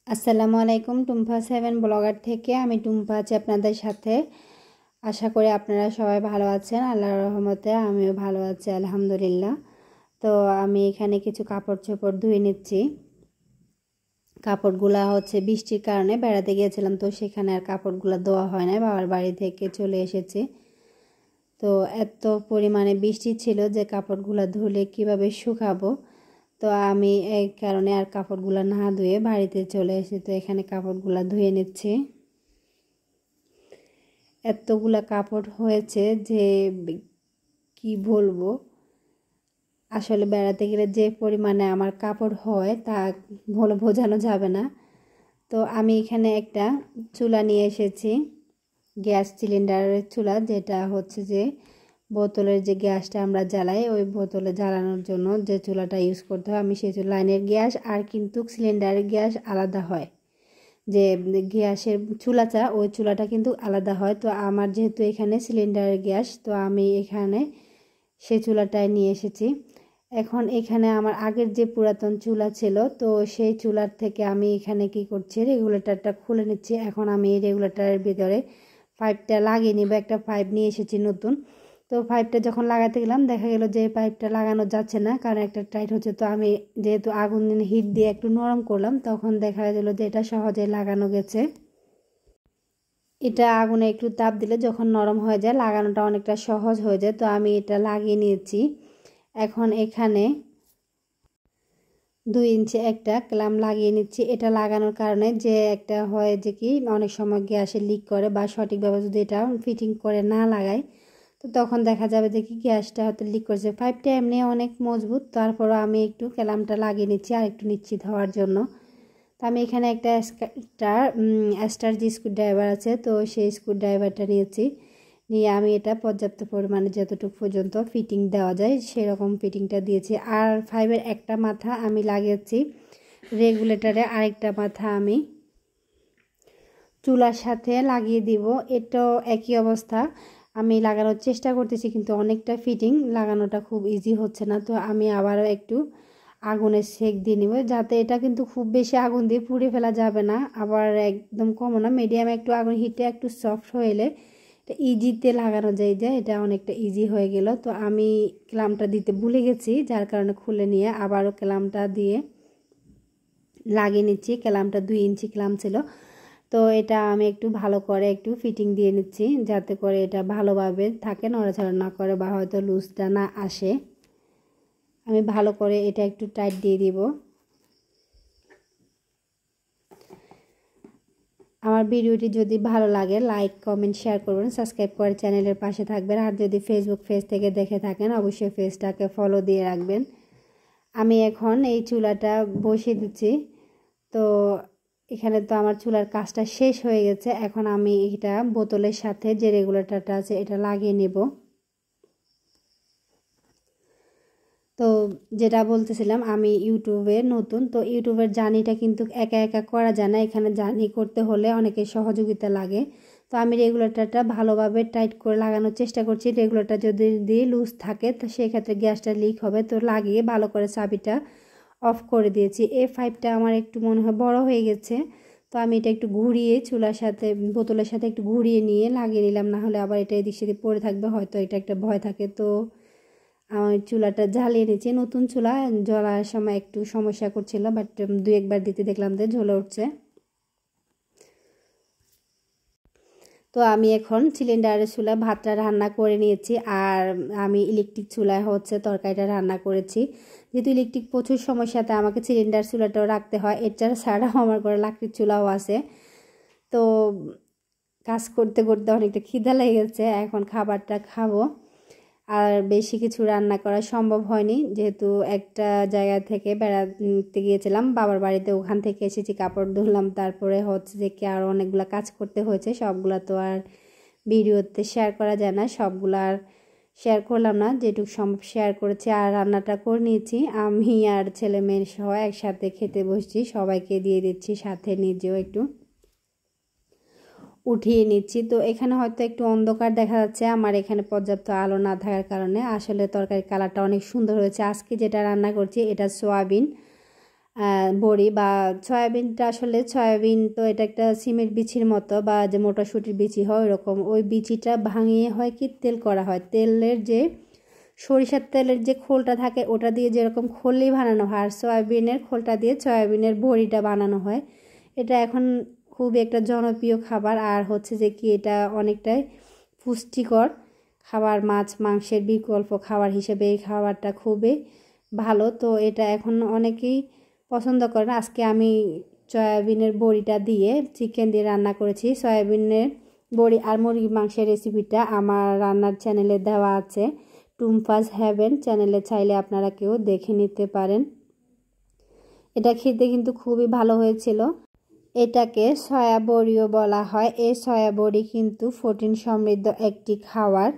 আসসালামু আলাইকুম। টুম্পা 7 ব্লগার থেকে আমি টুম্পা আছি আপনাদের সাথে। আশা করি আপনারা সবাই ভালো আছেন। আল্লাহর রহমতে আমিও ভালো আছি আলহামদুলিল্লাহ। তো আমি এখানে কিছু কাপড় চোপড় ধুয়ে নিচ্ছি। কাপড়গুলা বৃষ্টির কারণে বেড়াতে গিয়েছিলাম, তো সেখানে আর কাপড়গুলো ধোয়া হয় না, বাবার বাড়ি থেকে চলে এসেছি। তো এত পরিমাণে বৃষ্টি ছিল যে কাপড়গুলো ধুলে কিভাবে শুকাবো, তো আমি এই কারণে আর কাপড়গুলো না ধুয়ে বাড়িতে চলে এসে তো এখানে কাপড়গুলো ধুয়ে নিচ্ছি। এতগুলা কাপড় হয়েছে যে কি বলবো, আসলে বেড়াতে গেলে যে পরিমাণে আমার কাপড় হয় তা বোঝানো যাবে না। তো আমি এখানে একটা চুলা নিয়ে এসেছি, গ্যাস সিলিন্ডারের চুলা, যেটা যে বোতলের যে গ্যাসটা আমরা জ্বালাই ওই বোতলে জ্বালানোর জন্য যে চুলাটা ইউজ করতে হয়। আমি সেই লাইনের গ্যাস আর কিন্তু সিলিন্ডারের গ্যাস আলাদা হয়, যে গ্যাসের চুলাটা ওই চুলাটা কিন্তু আলাদা হয়। তো আমার যেহেতু এখানে সিলিন্ডারের গ্যাস, তো আমি এখানে সেই চুলাটাই নিয়ে এসেছি। এখন এখানে আমার আগের যে পুরাতন চুলা ছিল, তো সেই চুলার থেকে আমি এখানে কি করছি, রেগুলেটরটা খুলে নিচ্ছি। এখন আমি এই রেগুলেটরের ভিতরে পাইপটা লাগিয়ে নিব। একটা পাইপ নিয়ে এসেছি নতুন। তো পাইপটা যখন লাগাতে গেলাম দেখা গেল যে পাইপটা লাগানো যাচ্ছে না, কারণ একটা টাইট হচ্ছে। তো আমি যেহেতু আগুন হিট দিয়ে একটু নরম করলাম, তখন দেখা গেল যে এটা সহজে লাগানো গেছে। এটা আগুনে একটু তাপ দিলে যখন নরম হয়ে যায় লাগানোটা অনেকটা সহজ হয়ে যায়। তো আমি এটা লাগিয়ে নিয়েছি। এখন এখানে 2 ইঞ্চি একটা ক্ল্যাম্প লাগিয়ে নিচ্ছি। এটা লাগানোর কারণে যে একটা হয় যে কি অনেক সময় গ্যাসে লিক করে, বা সঠিকভাবে যদি এটা ফিটিং করে না লাগায়, তো তখন দেখা যাবে যে কি গ্যাসটা হয়তো লিক করছে। পাইপটা এমনি অনেক মজবুত, তারপরও আমি একটু ক্ল্যাম্পটা লাগিয়ে নিচ্ছি আর একটু নিশ্চিত হওয়ার জন্য। তো আমি এখানে একটা স্টার যে স্ক্রুড্রাইভার আছে, তো সেই স্ক্রুড্রাইভারটা নিয়ে আমি এটা পর্যাপ্ত পরিমাণে যতটুকু পর্যন্ত ফিটিং দেওয়া যায় সেরকম ফিটিংটা দিয়েছি। আর পাইপের একটা মাথা আমি লাগিয়েছি রেগুলেটরে, আরেকটা মাথা আমি চুলার সাথে লাগিয়ে দিব। এটাও একই অবস্থা, আমি লাগানোর চেষ্টা করতেছি কিন্তু অনেকটা ফিটিং লাগানোটা খুব ইজি হচ্ছে না। তো আমি আবারও একটু আগুনের সেক দিয়ে নিব, যাতে এটা কিন্তু খুব বেশি আগুন দিয়ে পুড়ে ফেলা যাবে না, আবার একদম কমও না, মিডিয়ামে একটু আগুন হিটে একটু সফট হইলে এটা ইজিতে লাগানো যায়। এটা অনেকটা ইজি হয়ে গেল। তো আমি ক্লামটা দিতে ভুলে গেছি, যার কারণে খুলে নিয়ে আবারও ক্লামটা দিয়ে লাগিয়ে নিচ্ছি। ক্লামটা 2 ইঞ্চি ক্লাম ছিল, তো এটা আমি একটু ভালো করে একটু ফিটিং দিয়ে নিচ্ছি, যাতে করে এটা ভালোভাবে থাকে, নড়াচড়া না করে বা হয়তো লুজটা না আসে। আমি ভালো করে এটা একটু টাইট দিয়ে দিব। আমার ভিডিওটি যদি ভালো লাগে লাইক কমেন্ট শেয়ার করবেন, সাবস্ক্রাইব করে চ্যানেলের পাশে থাকবেন। আর যদি ফেসবুক পেজ থেকে দেখে থাকেন অবশ্যই পেজটাকে ফলো দিয়ে রাখবেন। আমি এখন এই চুলাটা বসিয়ে দিচ্ছি। তো এখানে তো আমার চুলার কাজটা শেষ হয়ে গেছে। এখন আমি এটা বোতলের সাথে যে রেগুলেটরটা আছে এটা লাগিয়ে নেব। তো যেটা বলতেছিলাম, আমি ইউটিউবে নতুন, তো ইউটিউবের জার্নিটা কিন্তু একা একা করা যায় না, এখানে জার্নি করতে হলে অনেকের সহযোগিতা লাগে। তো আমি রেগুলেটরটা ভালোভাবে টাইট করে লাগানোর চেষ্টা করছি। রেগুলেটর যদি লুজ থাকে তো সেক্ষেত্রে গ্যাসটা লিক হবে। তো লাগিয়ে ভালো করে চাবিটা অফ করে দিয়েছি। এই পাইপটা আমার একটু মনে হয় বড় হয়ে গেছে, তো আমি এটা একটু ঘুরিয়ে চুলার সাথে বোতলের সাথে একটু ঘুরিয়ে নিয়ে লাগিয়ে নিলাম, না হলে আবার এটা এদিক সেদিক পড়ে থাকবে, হয়তো এটা একটা ভয় থাকে। তো আমি চুলাটা জ্বালিয়ে নিয়েছি, নতুন চুলা, জ্বলার সময় একটু সমস্যা করছিল, বাট 2-1 বার দিতে দেখলাম যে জ্বলে উঠছে। তো আমি এখন সিলিন্ডারের চুলায় ভাতটা রান্না করে নিয়েছি, আর আমি ইলেকট্রিক চুলায় তরকারিটা রান্না করেছি। যেহেতু ইলেকট্রিক প্রচুর সমস্যাতে আমাকে সিলিন্ডার চুলাটাও রাখতে হয়, ছাড়াও আমার ঘরে লাকড়ির চুলাও আছে। তো কাজ করতে করতে অনেকটা খিদা লেগে গেছে, এখন খাবারটা খাবো। আর বেশি কিছু রান্না করা সম্ভব হয়নি, যেহেতু একটা জায়গা থেকে বেড়াতে গিয়েছিলাম বাবার বাড়িতে, ওখান থেকে এসেছি, কাপড় ধুলাম, তারপরে যে কি আরও অনেকগুলো কাজ করতে হয়েছে, সবগুলা তো আর ভিডিওতে শেয়ার করা যায় না, সবগুলা আর শেয়ার করলাম না, যেটুকু সম্ভব শেয়ার করেছি। আর রান্নাটা করে নিয়েছি, আমি আর ছেলে মেয়ের সহ একসাথে খেতে বসছি, সবাইকে দিয়ে দিচ্ছি, সাথে নিজেও একটু উঠিয়ে নিচ্ছি। তো এখানে হয়তো একটু অন্ধকার দেখা যাচ্ছে, আমার এখানে পর্যাপ্ত আলো না থাকার কারণে। আসলে তরকারির কালারটা অনেক সুন্দর হয়েছে। আজকে যেটা রান্না করছি এটা সয়াবিন বড়ি বা সয়াবিনটা, আসলে সয়াবিন তো এটা একটা সিমের বিচির মতো বা যে মটরশুঁটির বিচি হয় ওরকম, ওই বিচিটা ভাঙিয়ে হয় কি তেল করা হয়। তেলের যে সরিষার তেলের যে খোলটা থাকে ওটা দিয়ে যেরকম খোলই বানানো হয়, আর সয়াবিনের খোলটা দিয়ে সয়াবিনের বড়িটা বানানো হয়। এটা এখন খুবই একটা জনপ্রিয় খাবার, আর হচ্ছে যে কি এটা অনেকটাই পুষ্টিকর খাবার, মাছ মাংসের বিকল্প খাবার হিসেবে এই খাবারটা খুবই ভালো। তো এটা এখন অনেকেই পছন্দ করেন। আজকে আমি সয়াবিনের বড়িটা দিয়ে চিকেন দিয়ে রান্না করেছি। সয়াবিনের বড়ি আর মুরগির মাংসের রেসিপিটা আমার রান্নার চ্যানেলে দেওয়া আছে, টুম্পাস হেভেন চ্যানেলে, চাইলে আপনারা কেউ দেখে নিতে পারেন। এটা খেতে কিন্তু খুবই ভালো হয়েছিল। এটাকে সয়া বড়িও বলা হয়। এই সয়া বড়ি কিন্তু প্রোটিন সমৃদ্ধ একটি খাবার।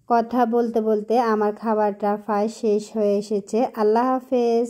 কথা বলতে বলতে আমার খাবারটা প্রায় শেষ হয়ে এসেছে। আল্লাহ হাফেজ।